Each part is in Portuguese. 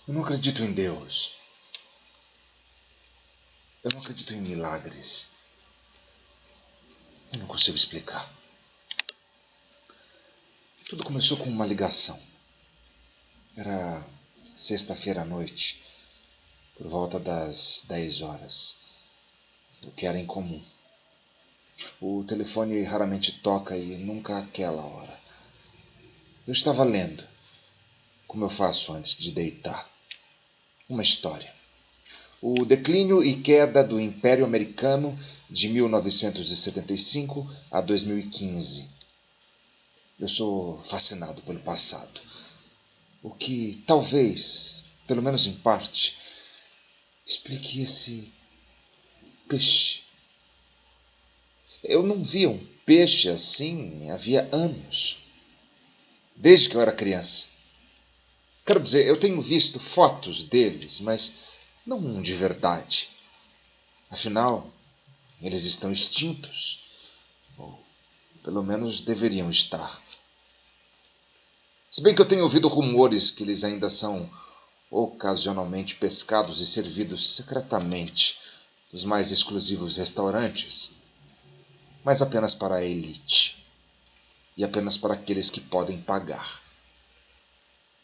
Eu não acredito em Deus. Eu não acredito em milagres. Eu não consigo explicar. Tudo começou com uma ligação. Era sexta-feira à noite, por volta das 10 horas, o que era incomum. O telefone raramente toca e nunca àquela hora. Eu estava lendo, como eu faço antes de deitar, uma história. O declínio e queda do Império Americano de 1975 a 2015. Eu sou fascinado pelo passado, o que talvez, pelo menos em parte, explique esse peixe. Eu não via um peixe assim havia anos, desde que eu era criança. Quero dizer, eu tenho visto fotos deles, mas não um de verdade. Afinal, eles estão extintos, ou pelo menos deveriam estar. Se bem que eu tenho ouvido rumores que eles ainda são ocasionalmente pescados e servidos secretamente nos mais exclusivos restaurantes, mas apenas para a elite e apenas para aqueles que podem pagar.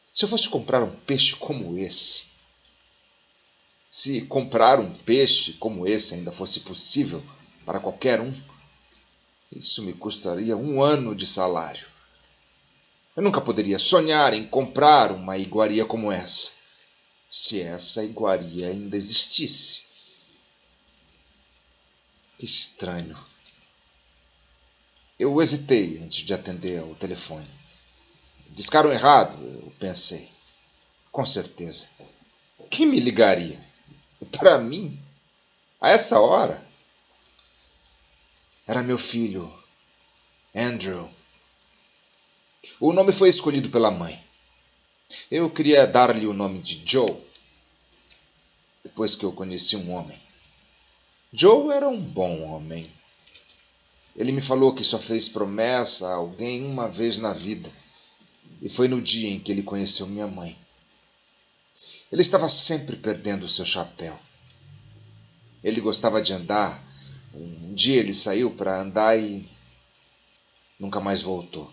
Se eu fosse comprar um peixe como esse, se comprar um peixe como esse ainda fosse possível para qualquer um, isso me custaria 1 ano de salário. Eu nunca poderia sonhar em comprar uma iguaria como essa, se essa iguaria ainda existisse. Que estranho. Eu hesitei antes de atender ao telefone. Discaram errado, eu pensei. Com certeza. Quem me ligaria? Para mim? A essa hora? Era meu filho, Andrew. O nome foi escolhido pela mãe. Eu queria dar-lhe o nome de Joe, depois que eu conheci um homem. Joe era um bom homem. Ele me falou que só fez promessa a alguém uma vez na vida, e foi no dia em que ele conheceu minha mãe. Ele estava sempre perdendo o seu chapéu. Ele gostava de andar. Um dia ele saiu para andar e nunca mais voltou.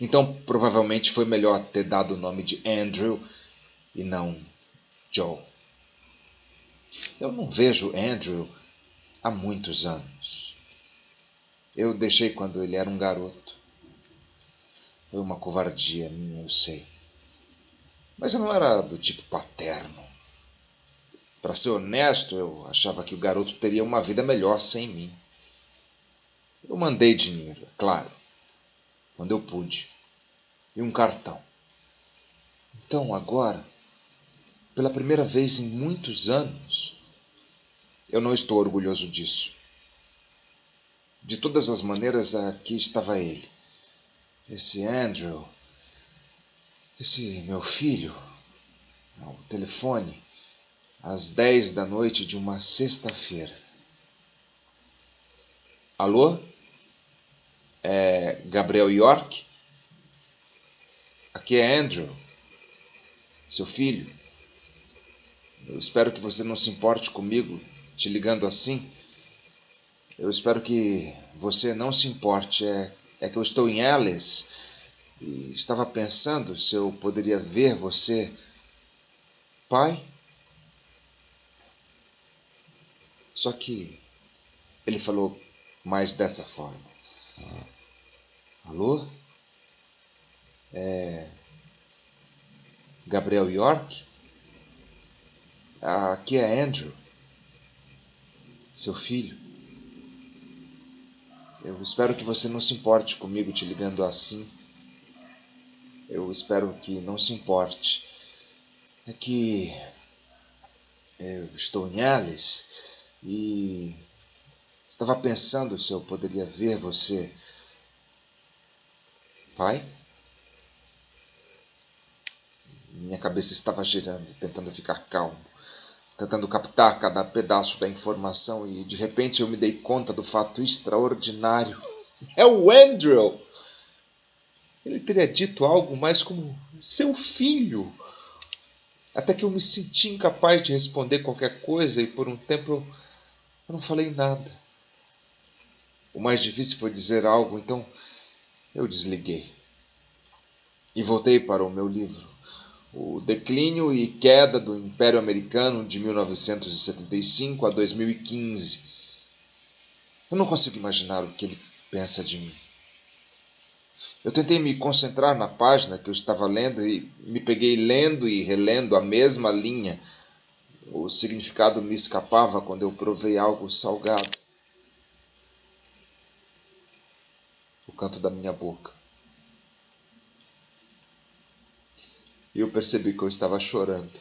Então, provavelmente foi melhor ter dado o nome de Andrew e não Joe. Eu não vejo Andrew há muitos anos. Eu deixei quando ele era um garoto. Foi uma covardia minha, eu sei. Mas eu não era do tipo paterno. Para ser honesto, eu achava que o garoto teria uma vida melhor sem mim. Eu mandei dinheiro, é claro, quando eu pude, e um cartão. Então, agora, pela primeira vez em muitos anos, eu não estou orgulhoso disso. De todas as maneiras, aqui estava ele. Esse Andrew, esse meu filho, ao telefone, às 10 da noite de uma sexta-feira. Alô? É Gabriel York? Aqui é Andrew, seu filho. Eu espero que você não se importe comigo te ligando assim. Eu espero que você não se importe. É que eu estou em Alice e estava pensando se eu poderia ver você. Pai? Só que ele falou mais dessa forma. Alô? É Gabriel York? Aqui é Andrew, seu filho. Eu espero que você não se importe comigo te ligando assim. Eu espero que não se importe. É que eu estou em Alice e estava pensando se eu poderia ver você. Pai? Minha cabeça estava girando, tentando ficar calmo, tentando captar cada pedaço da informação e de repente eu me dei conta do fato extraordinário. É o Andrew! Ele teria dito algo mais como seu filho. até que eu me senti incapaz de responder qualquer coisa e por um tempo eu não falei nada. O mais difícil foi dizer algo, então eu desliguei e voltei para o meu livro, O Declínio e Queda do Império Americano de 1975 a 2015. Eu não consigo imaginar o que ele pensa de mim. Eu tentei me concentrar na página que eu estava lendo e me peguei lendo e relendo a mesma linha. O significado me escapava quando eu provei algo salgado. O canto da minha boca. E eu percebi que eu estava chorando.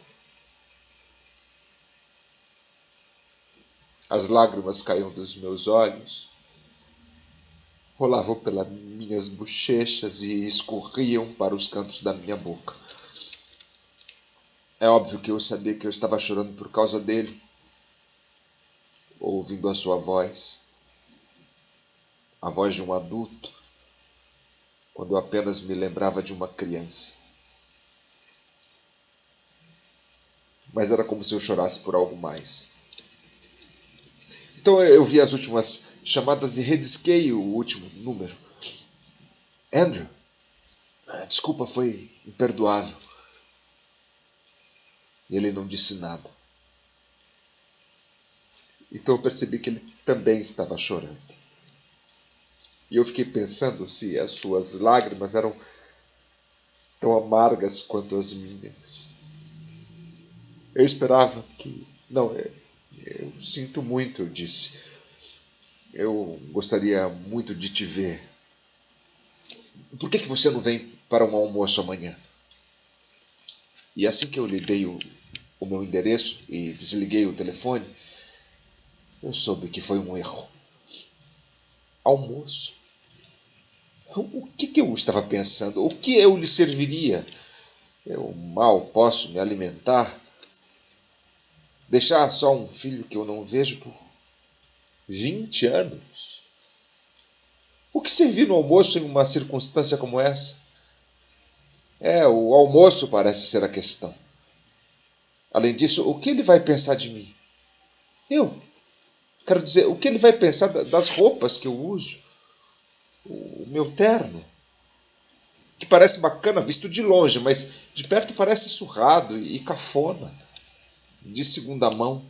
As lágrimas caíam dos meus olhos, rolavam pelas minhas bochechas e escorriam para os cantos da minha boca. É óbvio que eu sabia que eu estava chorando por causa dele, ouvindo a sua voz, a voz de um adulto, quando eu apenas me lembrava de uma criança. Mas era como se eu chorasse por algo mais. Então eu vi as últimas chamadas e redisquei o último número. Andrew, desculpa, foi imperdoável. E ele não disse nada. Então eu percebi que ele também estava chorando. E eu fiquei pensando se as suas lágrimas eram tão amargas quanto as minhas. Eu esperava que... Não, eu sinto muito, eu disse. Eu gostaria muito de te ver. Por que você não vem para um almoço amanhã? E assim que eu lhe dei o meu endereço e desliguei o telefone, eu soube que foi um erro. Almoço? O que eu estava pensando? O que eu lhe serviria? Eu mal posso me alimentar. Deixar só um filho que eu não vejo por 20 anos? O que servir no almoço em uma circunstância como essa? O almoço parece ser a questão. Além disso, o que ele vai pensar de mim? Quero dizer, o que ele vai pensar das roupas que eu uso? O meu terno, que parece bacana visto de longe, mas de perto parece surrado e cafona, de segunda mão,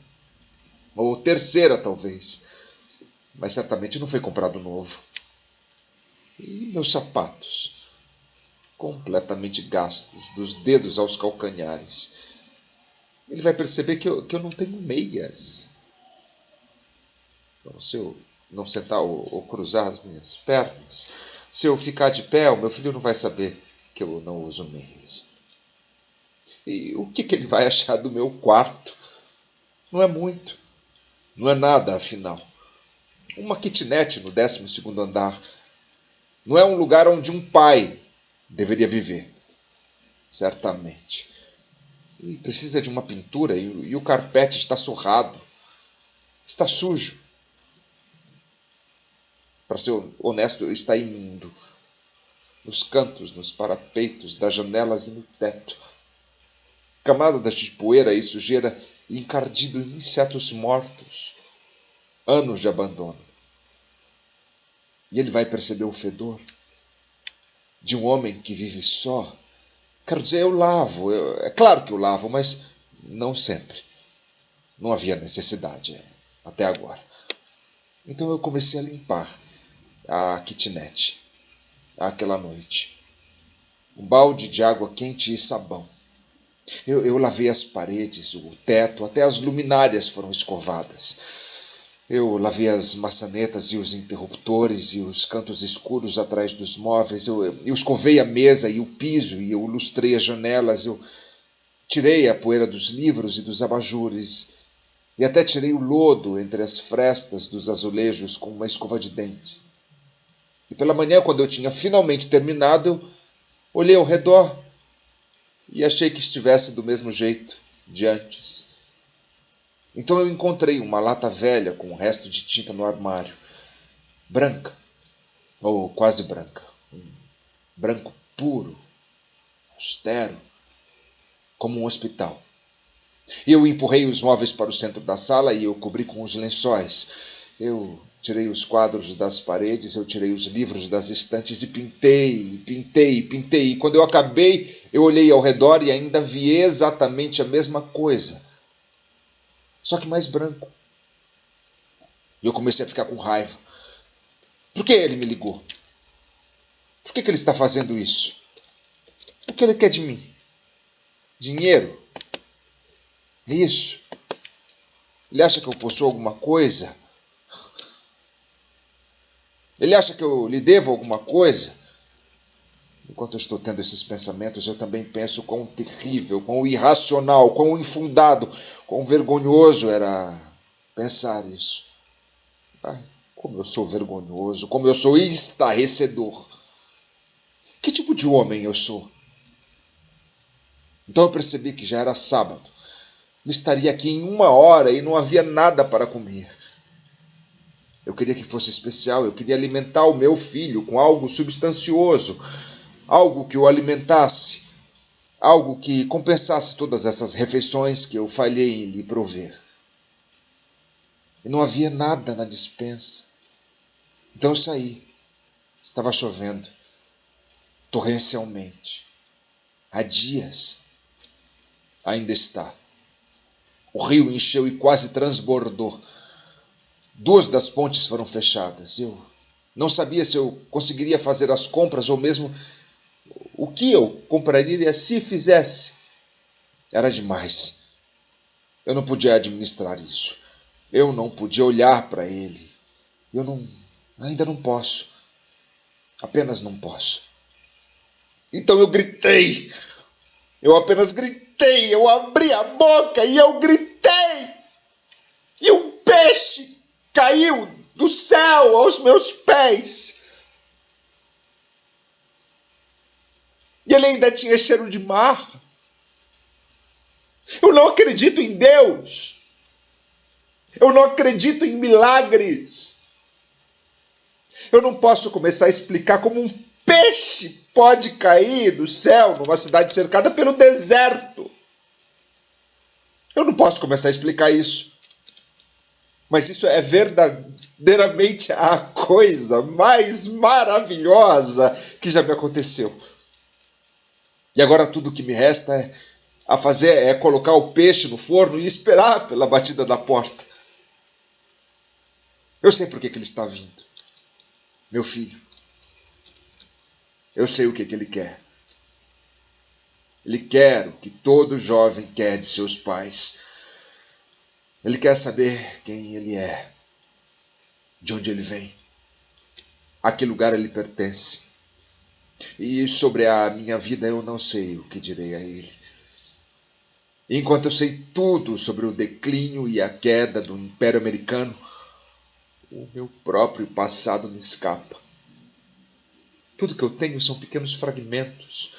ou terceira talvez, mas certamente não foi comprado novo. E meus sapatos, completamente gastos, dos dedos aos calcanhares. Ele vai perceber que eu não tenho meias. Então, se eu não sentar ou cruzar as minhas pernas, se eu ficar de pé, o meu filho não vai saber que eu não uso meias. E o que ele vai achar do meu quarto? Não é muito. Não é nada, afinal. Uma kitnet no 12º andar. Não é um lugar onde um pai deveria viver. Certamente. E precisa de uma pintura e o carpete está surrado. Está sujo. Para ser honesto, está imundo. Nos cantos, nos parapeitos, das janelas e no teto. Camadas de poeira e sujeira e encardido em insetos mortos. Anos de abandono. E ele vai perceber o fedor de um homem que vive só. Quero dizer, eu lavo. É claro que eu lavo, mas não sempre. Não havia necessidade, até agora. Então eu comecei a limpar a kitnet aquela noite. Um balde de água quente e sabão. Eu lavei as paredes, o teto, até as luminárias foram escovadas. Eu lavei as maçanetas e os interruptores e os cantos escuros atrás dos móveis. Eu escovei a mesa e o piso e eu lustrei as janelas. Eu tirei a poeira dos livros e dos abajures. E até tirei o lodo entre as frestas dos azulejos com uma escova de dente. E pela manhã, quando eu tinha finalmente terminado, eu olhei ao redor e achei que estivesse do mesmo jeito de antes. Então eu encontrei uma lata velha com um resto de tinta no armário. Branca, ou quase branca. Um branco puro, austero, como um hospital. Eu empurrei os móveis para o centro da sala e eu cobri com os lençóis. Eu tirei os quadros das paredes, eu tirei os livros das estantes e pintei. E quando eu acabei, eu olhei ao redor e ainda vi exatamente a mesma coisa, só que mais branco. E eu comecei a ficar com raiva. Por que ele me ligou? Por que ele está fazendo isso? O que ele quer de mim? Dinheiro? É isso? Ele acha que eu possuo alguma coisa? Ele acha que eu lhe devo alguma coisa? Enquanto eu estou tendo esses pensamentos, eu também penso quão terrível, quão irracional, quão infundado, quão vergonhoso era pensar isso. Ai, como eu sou vergonhoso, como eu sou estarrecedor. Que tipo de homem eu sou? Então eu percebi que já era sábado. Estaria aqui em 1 hora e não havia nada para comer. Eu queria que fosse especial, eu queria alimentar o meu filho com algo substancioso, algo que o alimentasse, algo que compensasse todas essas refeições que eu falhei em lhe prover. E não havia nada na despensa. Então eu saí. Estava chovendo, torrencialmente. Há dias. Ainda está. O rio encheu e quase transbordou. 2 das pontes foram fechadas. Eu não sabia se eu conseguiria fazer as compras ou mesmo o que eu compraria se fizesse. Era demais. Eu não podia administrar isso. Eu não podia olhar para ele. Ainda não posso. Apenas não posso. Então eu gritei. Eu apenas gritei. Eu abri a boca e eu gritei. E um peixe caiu do céu aos meus pés. E ele ainda tinha cheiro de mar. Eu não acredito em Deus. Eu não acredito em milagres. Eu não posso começar a explicar como um peixe pode cair do céu numa cidade cercada pelo deserto. Eu não posso começar a explicar isso. Mas isso é verdadeiramente a coisa mais maravilhosa que já me aconteceu. E agora tudo o que me resta a fazer é colocar o peixe no forno e esperar pela batida da porta. Eu sei por que ele está vindo. Meu filho. Eu sei o que ele quer. Ele quer o que todo jovem quer de seus pais. Ele quer saber quem ele é, de onde ele vem, a que lugar ele pertence. E sobre a minha vida eu não sei o que direi a ele. Enquanto eu sei tudo sobre o declínio e a queda do Império Americano, o meu próprio passado me escapa. Tudo que eu tenho são pequenos fragmentos,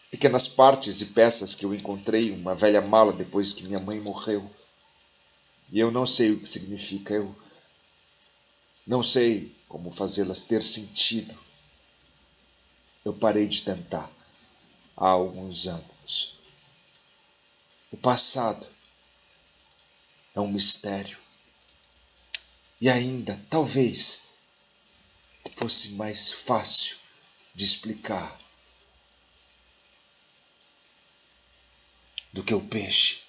pequenas partes e peças que eu encontrei em uma velha mala depois que minha mãe morreu. E eu não sei o que significa, eu não sei como fazê-las ter sentido. Eu parei de tentar há alguns anos. O passado é um mistério. E ainda, talvez, fosse mais fácil de explicar do que o peixe.